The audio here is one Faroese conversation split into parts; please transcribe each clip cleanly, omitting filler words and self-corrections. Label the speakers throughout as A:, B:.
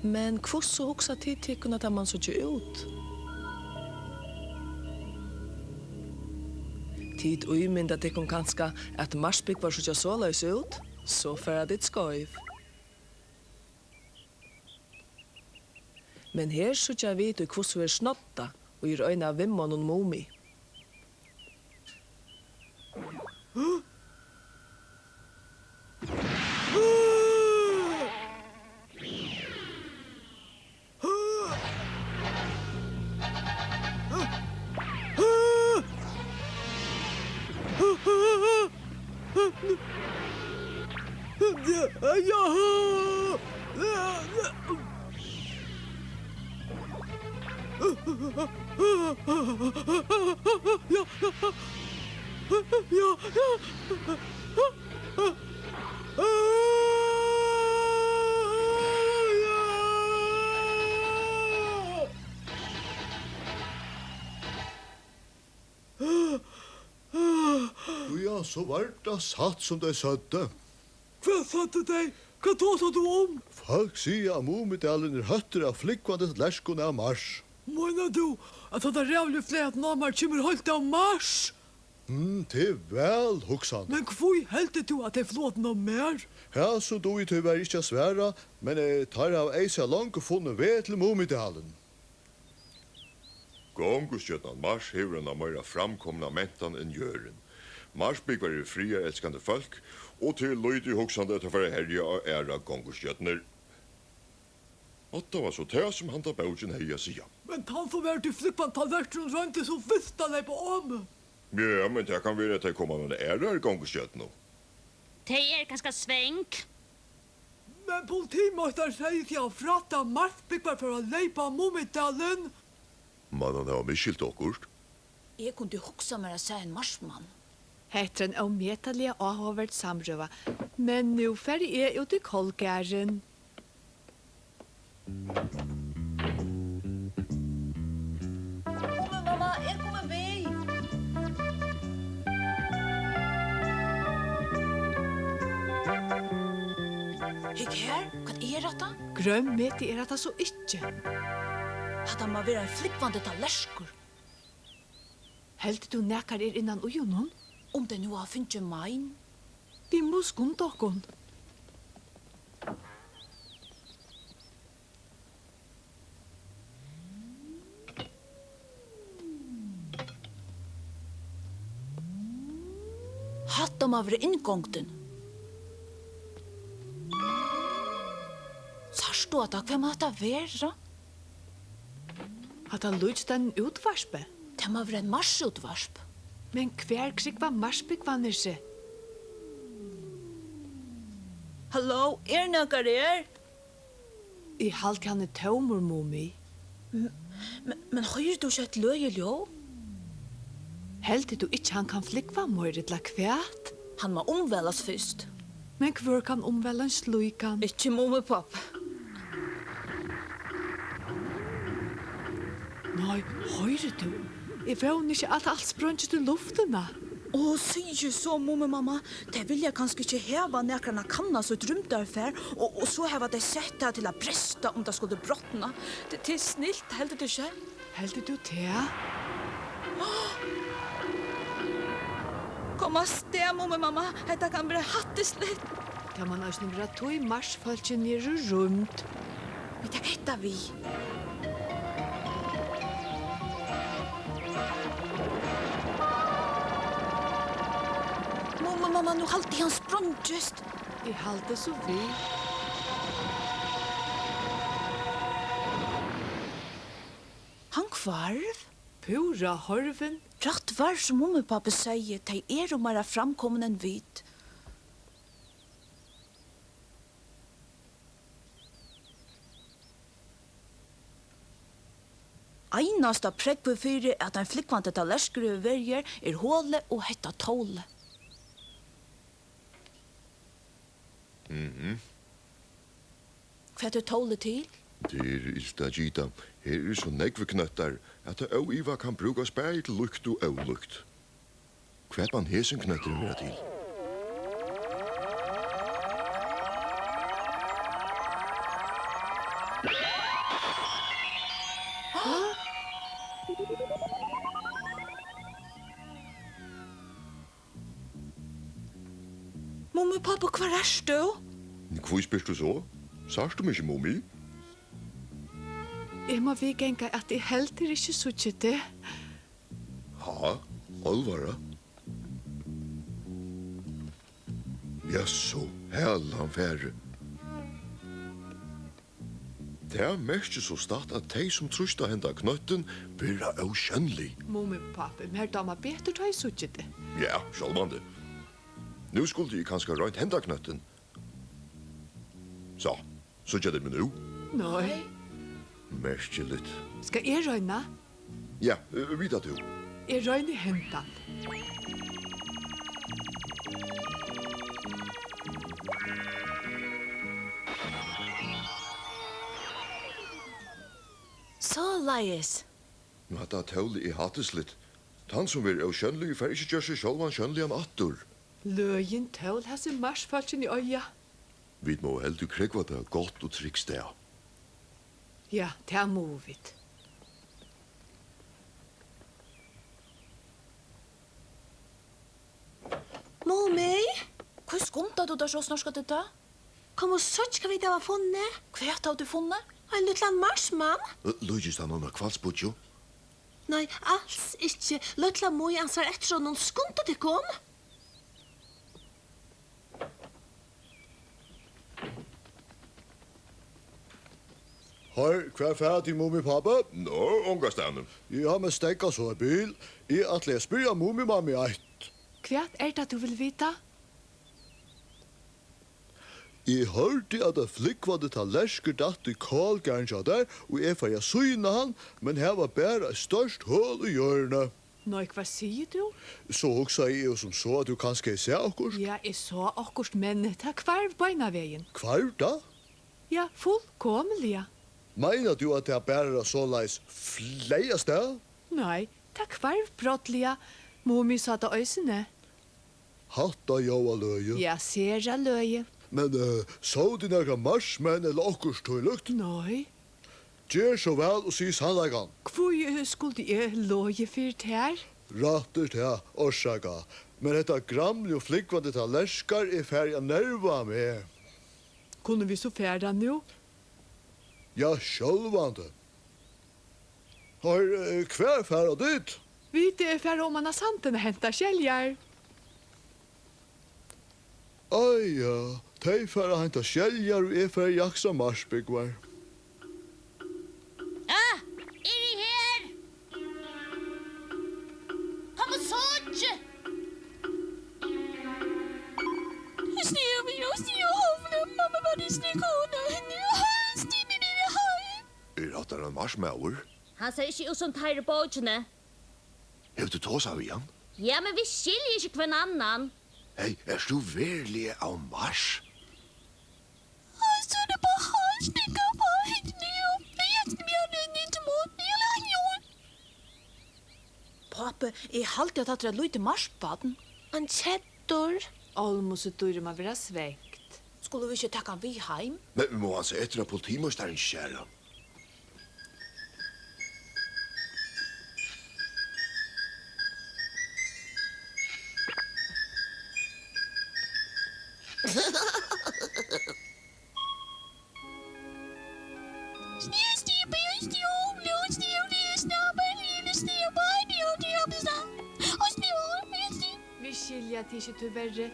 A: Men hvordan hoksa tid tykker at man så ikke ut? Tid uimynda tykker kanskje at marsbygg var så ikke så løs ut, så fører ditt skøyv. Men her så ikke vet du hvordan vi er snotta og gir øyne av vimman og momi.
B: Ja, så var det satt som de sødde.
C: Hva satte deg? Hva tåsa du om?
B: Folk sier at Mumidalen høtter av flikkvandet lærskene av Mars.
C: Mener du at det er rævlig flere at Namar kommer holdt av Mars?
B: Til vel, hoksan.
C: Men hvor heldte du at det er flåten av mer?
B: Ja, så du i tyver ikke svære, men jeg tar av eisa langt funnet ved til Mumidalen.
D: Gongustjøtnan Mars hever en av mer framkomna mentan enn jøren. Marsbygg var fria elskande folk, og til løyde hoksande til for herja og æra gongustjøtner. Og det var så det som han da baugen heia sida.
C: Men han som var til flippant talvertren rønte så visste han på om.
D: Ja, men det kan være at det kommer noen æra gongustjøtner.
E: Det er ganske svenk.
C: Men politimøster sier til å fratta Marsbygg var for å leipa Mumidalen.
D: Mannen har miskilt okkurst.
F: Jeg kunne hoksa meg å se en marsmann.
G: Heter en omgjettelig avhåvert samrøva, men nå fer jeg ut i kolgæren.
F: Mamma, jeg kommer ved. Hikk her, hva er dette?
G: Grøm med det at det så ikke.
F: Hadde man vært en flippvande tallersker.
G: Helt du nekkar innan ujonen?
F: Om det nu har funnet mein.
G: Vi må skunda okkon.
F: Hatt om over inngångten. Sørst du at hvem har det vært?
G: At han lyst en utvarspe.
F: Det må være en marsutvarsp.
G: Men hver krig var Marsbygg vanner seg.
F: Hallo, nøkker der?
G: I halt han et tømmer, Mumi.
F: Men hører du ikke et løyeljå?
G: Helt du ikke han kan flikva mor til kvært?
F: Han må omvelas først.
G: Men hver kan omvela en sluikan?
F: Ikke mommi, pappa.
G: Nei, hører du? Jeg vet ikke at alt sprønner til luftene.
F: Sier ikke så, mamma. Det vil jeg kanskje ikke heva nekrarna kanna så et rum derfor, og så heva de sett det til å bresta om det skulle brottna. Det er snilt, heldur du ikke?
G: Heldur du det?
F: Kom av sted, mamma. Dette kan bli hatteslitt.
G: Da man også være to i marsfølgen nere rundt.
F: Vi tar etter vi. Mamma, nu halte han sprungest.
G: Jeg halte så vi.
F: Han kvarv?
G: Pura horven.
F: Rætt var som mamma og pappa sier, de er og mer framkommen enn vidt. Einasta prekk på fyrir at en flikkvante tallersker over verger er håle og hetta tåle. Hva er tåle til?
D: Det er ilta gita. Her er så negve knøttar at det iva kan brukast bæg til lukt og avlukt. Hva er man hesen knøtter vera til?
F: Mummi, pappa, hva er du?
D: Hvor spyr du så? Sars du mig ikke, Mummi?
G: Jeg må vigenga at jeg heldur ikke suttje det.
D: Ha? Alvara? Ja, så hellan færre. Det er mest så start at de som trusta henda knøtten blir avkjønnlig.
G: Mummi, pappa, mer dama betur ta i suttje det.
D: Ja, sjálvandi. Nu skulle jeg kanskje røynt henda knøtten. Så gjør det meg nu.
G: Nei.
D: Merkelig.
G: Skal jeg røyna?
D: Ja, vita du.
G: Jeg røyner hentan.
F: Så leies.
D: Nu hatt det tålig i hatteslitt. Han som er avkjønnlig får ikke gjøre seg sjálvan kjønnlig an attur.
G: Løyen tål hese marsfalsen i øya.
D: Vi må heldur krekva det godt og trygg sted.
G: Ja, det er movit.
F: Mummi? Hva skumta du der så snart skal du ta?
H: Kom og søtt skal vi da ha funnet.
F: Hva har du funnet?
H: En liten marsmann.
D: Lugist han under kvalsputjo?
H: Nei, alls ikke. Lutla moi ansvar etter noen skunta til kom.
B: Hei, hva er ferdig, mummi, pappa?
D: Nå, unga standen.
B: Jeg har med stekka så i bil. Jeg atle spyr av mummi, mammi, eit.
G: Hva er det du vil vita?
B: Jeg hørte at det flikvade til lersker datt i kålgærnja der, og jeg får syna han, men her var bare et størst hål i hjørnet.
G: Nei, hva sier du?
B: Så hoksa jeg jo som så at du kanskje ser akkurst.
G: Ja, jeg så akkurst, men ta kvarv beina veien.
B: Hvar da?
G: Ja, fullkomlig, ja.
B: Meina du at det er bare så leis fleia sted?
G: Nei, ta kvarv brottliga. Mummi sa det øysene.
B: Hatta joa løye.
G: Ja, ser jeg løye.
B: Men så de nærga marsmenn eller akkurst tøylukt?
G: Nei.
B: Gjer så vel og si sannleggan.
G: Hvor skulle jeg løye fyrt her?
B: Rattur til orsaka. Men dette gramli og flikvade til lerskar er ferdig nerva med.
G: Kunne vi så færda nu?
B: Ja, sjølvande. Har hver færa dit?
G: Vi er færre om man har santen henta kjelljar.
B: Ai ja, tei færa henta skjeljar og er færa jaksa marsbyggvar.
E: Ah, er I her? Kom og sånn!
H: Mamma var det snikone. Stimer det her.
D: Er at det en marsmauer?
E: Han ser ikke ut som teir båtjene.
D: Hef du tås av igjen?
E: Ja, men vi skiljer ikke hver annan.
D: Hei, er du verlig av mars?
H: Så det bare har stikket på henne. Jeg skal den ikke mot eller
F: Pappa, jeg halte at det er lite marsbaden.
H: En kjettor.
G: Almose dør må være svekt.
F: Skulle vi ikke takke han vi heim?
D: Men vi må han se etter at politimøsteren skjæra.
G: Vi skilja til ikke til verre,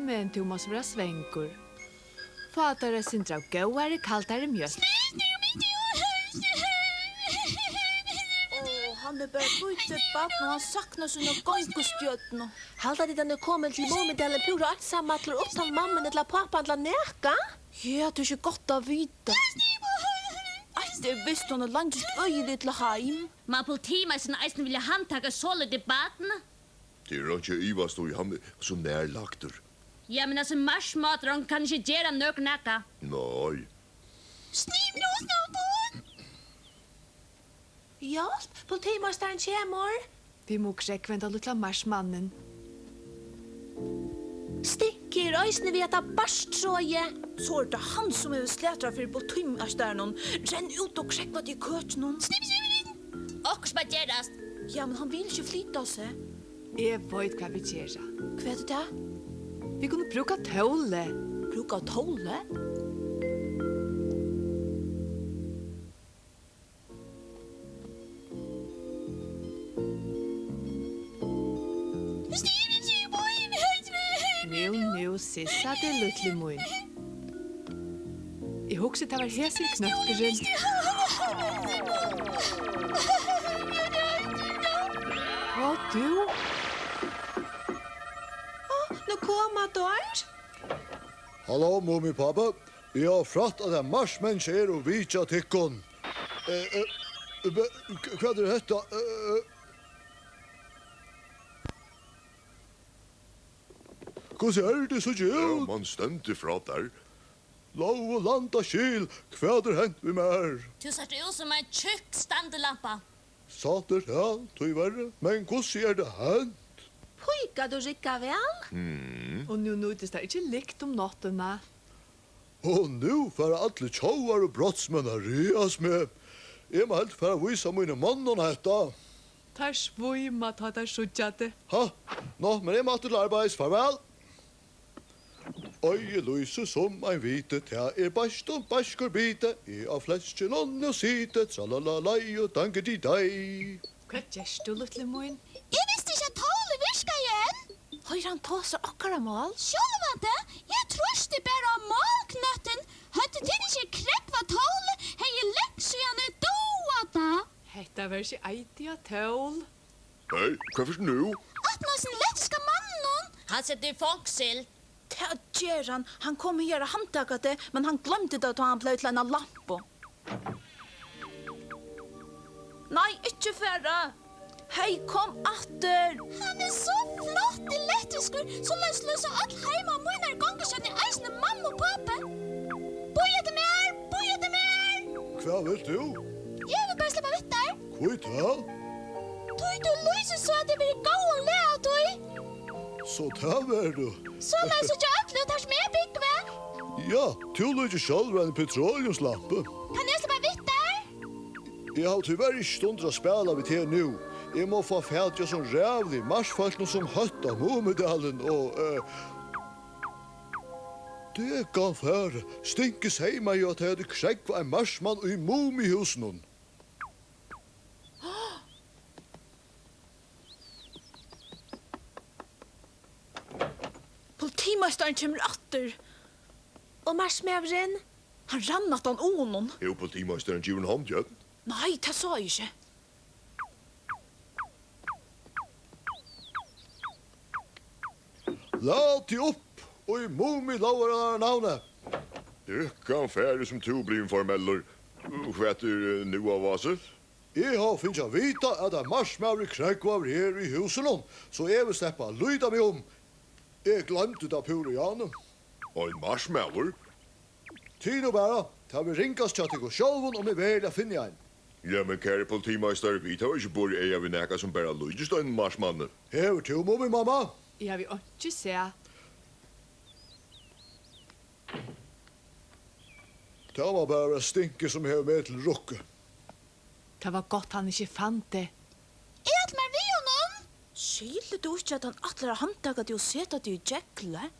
G: men du må være svenkur. Fatare sin drav gåare, kaltare mjölk.
F: Han er bare bytte bak når han saknar sina gongostjötna.
H: Halda de denne kommer til Momedalen pura alt sammen til utan mammen eller pappan til neka?
F: Ja, det er ikke godt å vite. Det er visst hun er langest øyelig til heim.
E: Men politimeisen eisen ville handtaka såle debatten.
D: Det er ikke Ivast og han så nærlagter.
E: Ja, men altså marsmatron kan ikke gjøre nøk nakka.
D: Nei.
H: Sniv nå snart. Hjelp, politimasteren kommer.
G: Vi må krekvenda lilla marsmannen.
H: Stikker øysene vi etter barstsråje.
F: Så er det han som er slætra for politimasternon. Renn ut og krekva til køtnon.
H: Sniv.
E: Och ska gerast.
F: Ja, men han vil ikke flytta seg.
G: Jeg vet hva vi gjør.
F: Hva er det?
G: Vi kunne bruka tåle.
F: Bruka tåle?
G: Nu, sissa det lutli mun. Jeg husker det var hesel knøtteren. Og du?
F: Nå kommer der.
B: Hallo, mummi pappa. Vi har fratt at en marsmenneske er og vitja tikkun. Hva er dette? Hvordan det så
D: Ja,
B: gjeld?
D: man stendte fra der.
B: Lov og landa skil, hva er hent vi mer?
E: Du ser ut som en tjukk standelampa.
B: Sater, ja, tog verre. Men hvordan det hent?
F: Pojka du rikka vel?
G: Og nu nøydes det ikke likt om nottene.
B: Og nu får alle tjauar og brottsmenn reas med. Jeg må helt for å vise mine mannen hetta.
G: Tar svøyma, ta der sutjate.
B: Ha? Nå, men jeg må til arbeids, farvel. Oi, lyse som ein vite, ta bæst og bæskur bite, av flesken og site, tralalai og danke di dei.
G: Hva gjørst du, lutli mun?
H: Jeg visste ikke at tåle virka igjen.
F: Høyre han tåser akkara mål.
H: Sjølvande, jeg troste bare om målknøtten. Hadde det ikke krekva tåle, hei jeg leksjene doa da.
G: Hetta var ikke eitia tål.
D: Hei, hva først nu?
H: At nå sin lettiska mannen.
E: Han sitter i fångsel.
F: Det gjør han. Han kom her og handtaket det, men han glemte det da han ble til en lampo. Nei, ikke færre. Hei, kom atter.
H: Han er så flott i lettiskur, så løs løse alt heima og mine ganger kjønne eisne mamma og pappa. Boja til mer, boja til mer.
B: Hva vil du?
H: Jeg vil bare slippe vitt der.
B: Hvor da?
H: Tøy du lyser så at det blir gå og le av tøy.
B: Så ta var du.
H: Så løs ikke alt ut her som jeg bygger ved.
B: Ja, du lyser selv en petroleumslampe.
H: Kan jeg slippe vitt der?
B: Jeg har tyvärr ikke stunder å spela vi til nu. Jeg må få fælt som rævlig marsfalkene som høtt av Mumedalen og... Det kan fære. Stinkes heima jo at jeg hadde krekva en marsmann i Mumihusen.
F: Politimesteren kommer atter. Og marsmeveren, han rannat han onon.
D: Jo, politimasteren giver en håndjød.
F: Nei, det sa jeg ikke.
B: La de opp, og i Mumi lover han navnet.
D: Det kan fære som to blir formeller. Hva er nu av vaset?
B: Jeg har finnst å vite at en marsmavri krekva her i husen, så jeg vil slippe lyda meg om. Jeg glemte det pure Janne.
D: Og en marsmauer?
B: Tino bara, ta vi ringast tja til sjálvun om jeg vil finne en.
D: Ja, men kære politimeister, vi tar ikke bor ei av en eka som bare lydest en marsmanne.
B: Hever til Mumi, mamma.
G: Jeg vil ikke se.
B: Det var bare stinke som hever med til rukke.
G: Det var godt han ikke fant det.
H: Er alt mer vi og noen?
F: Skylder du ikke at han atter har handtaket det og sett at du er jekle?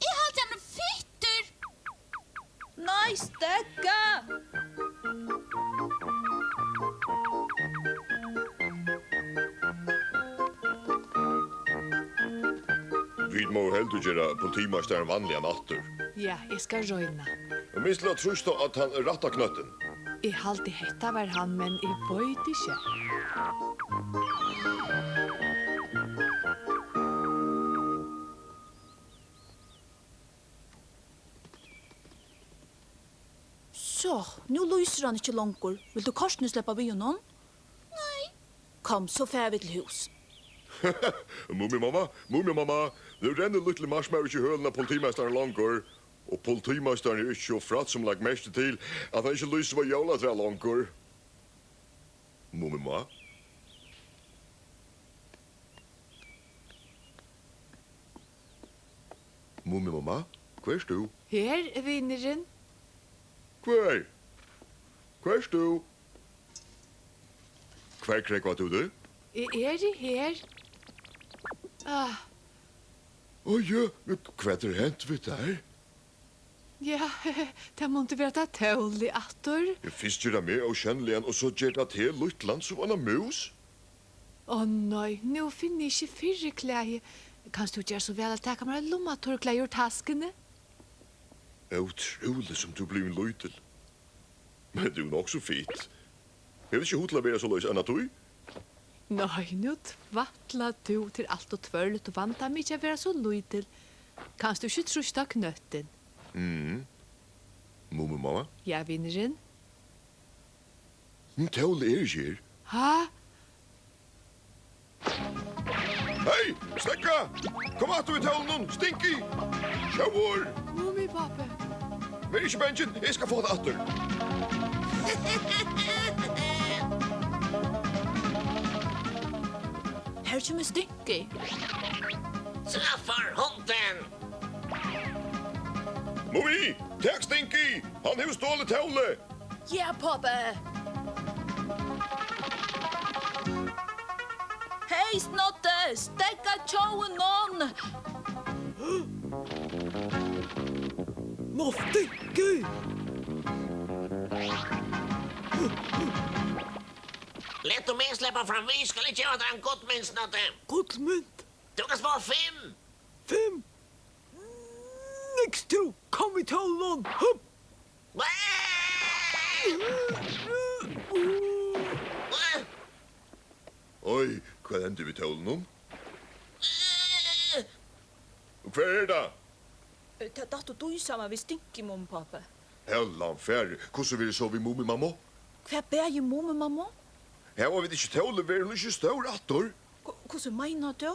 H: Jeg har den fitter.
F: Nei, stekka!
D: Vi må heldur gjøre politimeisteren vanlig natter.
G: Ja, jeg skal røyna.
D: Og minst la trusta at han ratta knøtten.
G: Jeg halte hetta var han, men jeg bøyde ikke.
F: Så, nu lyser han ikke langer. Vil du korsene slippe vi og noen?
H: Nei.
F: Kom, så fer vi til hus.
D: Mummi mamma, nu renner lille marsmaur ikke hølen av politimeisteren langer. Og politimeisteren er ikke så fratt som lagt mest til at han ikke lyser på jævla langer. Mummi mamma? Mummi mamma, hva er du?
G: Her er vinneren.
D: Hva er du? Hver krekva du det?
G: Er det her?
D: Ja, hva hent vi der?
G: Ja, det måtte være det tålig attor.
D: Fyrst gjør det med og kjennelig og så gjør det til Luttland som en mus.
G: Nei, nå finner jeg ikke fyrre klei. Kan du gjøre så vel at jeg kan være lommatorklei ur taskene?
D: Utrolig som du blir en løytel. Men du er nok så fint. Jeg vil ikke hotla være så løs enn at du.
G: Nei, nå tvattla du til alt og tvørlet og vant av meg ikke være så løytel. Kan du ikke trusta knøtten?
D: Mamma?
G: Ja, vinneren.
D: Tål er ikke her.
G: Ha?
D: Hei, Stekka! Kom at du i tålen, Stinky! Sjåvår!
G: Mummi, pappa.
D: Vær ikke bensjen, jeg skal få det atter.
F: Her kommer Stinky.
I: Straffar hunden!
D: Mummi, takk Stinky! Han har stålet tåle!
F: Ja, pappa. Hei, Snotte! Stekka tjoen nån!
C: Nå, Stinky!
I: Lätt och mig släppa fram, vi ska inte göra en gott minst natte.
C: Godsmynt!
I: Du kan svara 5.
C: 5! Next to! Kom i tålen! Hup!
D: Oi, hva hender vi tålen om? Hva er det?
F: Det er datt og du sammen ved Stinky, mamma, pappa.
D: Hellan færre, hvordan vil jeg så vi mummi mamma?
F: Hva ber jeg mamma, mamma?
D: Her var vi ikke tåle, vi er ikke stør atter.
F: Hvordan mener du?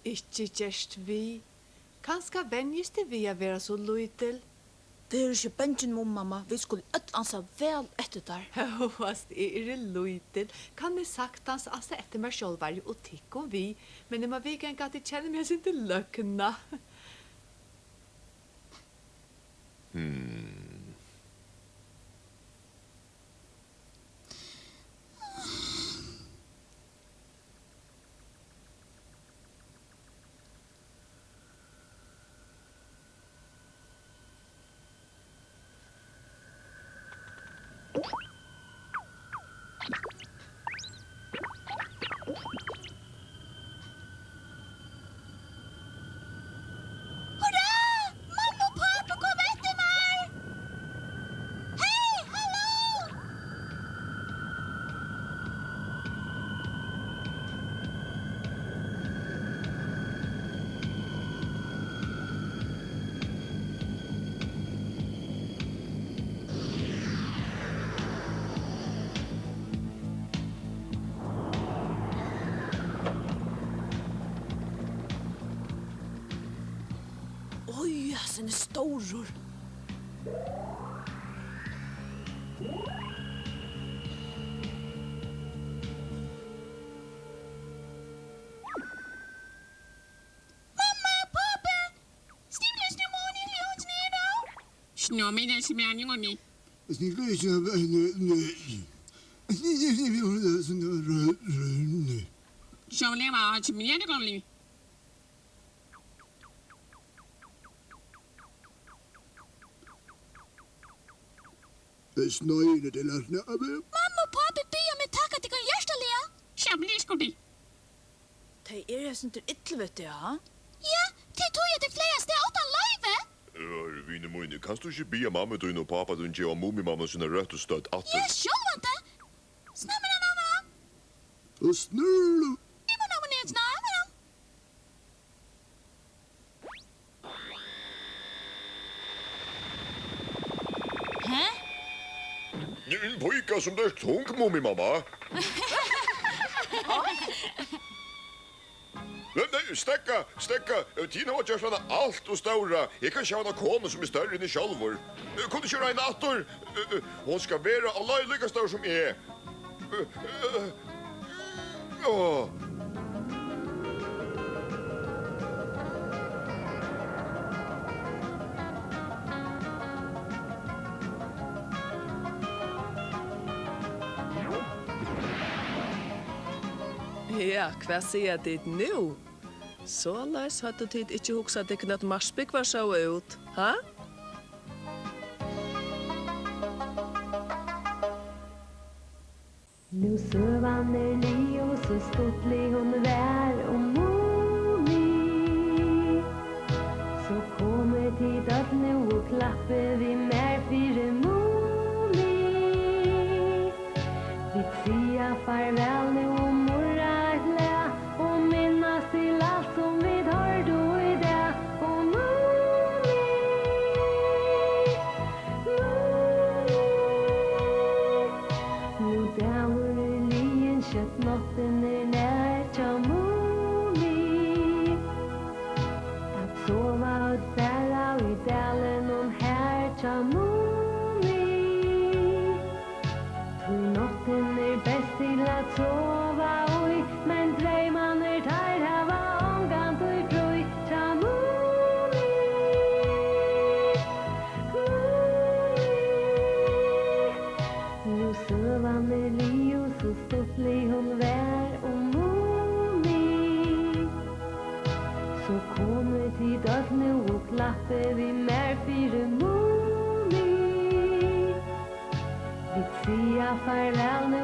G: Ikke gjerst vi. Kanskje venjes det vi å være så løytel?
F: Det er ikke bensjen, mamma. Vi skulle ansa vel etter der.
G: Fast er det løytel. Kan jeg saktans ansa etter meg selv var og tikk om vi. Men det må vi ikke at jeg kjenner meg sin til løkna.
H: Hurra! Mamma og pappa kom etter meg! Hei, hallo!
F: Oj, sen är storor.
H: Mamma, pappa! Stimler snömån i ljus ner då?
I: Snömmen som jag nu med. Så lever som jag det går.
B: Snøyne til at nabe.
H: Mamma og pappa ber meg takka til hjertelige.
I: Shabli skodi.
F: Det er sånn til yttervete, ja?
H: Ja, det tog jeg det fleste utan løyve.
D: Vine mine, kan du ikke be mamma din og pappa din til å mummi mamma sine rødt og støtt atter?
H: Ja, sjølvante. Snammer han over ham?
B: Og snurlu.
H: Jeg må noe ned snammer han. Hæ?
D: En pojka som det er tung, mummi mamma. Nei, stekka. Tina har gjort henne alt og større. Jeg kan ikke ha en kone som er større enn i sjálfur. Kunne ikke regne atter. Hun skal være alle like større som jeg.
A: Ja, hva sier dit nu? Så lais hadde tid ikke hoksa dikken at Marsbygg var så ut, ha?
J: Nu søvan ny og så stortlig hun vær og Mumi. Så kommer tid at nu og klappe vi mer fire Mumi. Vi sier farvel nu og morra et læ og minnas til alt som vi tar då i det og Mumi. Nu dæver lien kjøtt natten nær tja Mumi. At sova og færa i dalen og her tja Mumi. Tog natten best til at sova oi, men dreiman tar hava omgant og drøy tja Mumi. Nu søvan li og så stortlig hun vær og Mumi. Så kommer tid at nu og klappe vi mer fire Mumi. Vi sier farvel nu